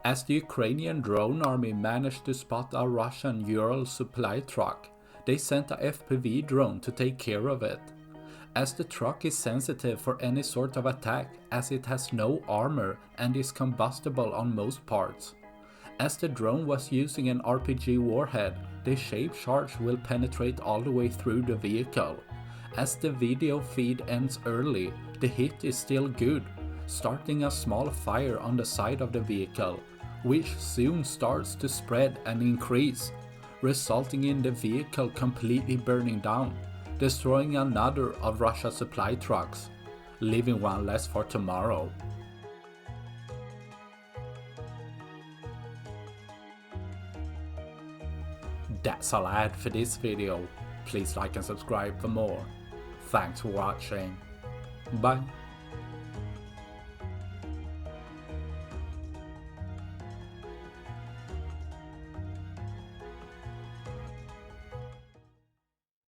As the Ukrainian drone army managed to spot a Russian Ural supply truck, they sent a FPV drone to take care of it. As the truck is sensitive for any sort of attack, as it has no armor and is combustible on most parts. As the drone was using an RPG warhead, the shape charge will penetrate all the way through the vehicle. As the video feed ends early, the hit is still good, starting a small fire on the side of the vehicle, which soon starts to spread and increase, resulting in the vehicle completely burning down, destroying another of Russia's supply trucks, leaving one less for tomorrow. That's all I had for this video. Please like and subscribe for more. Thanks for watching. Bye.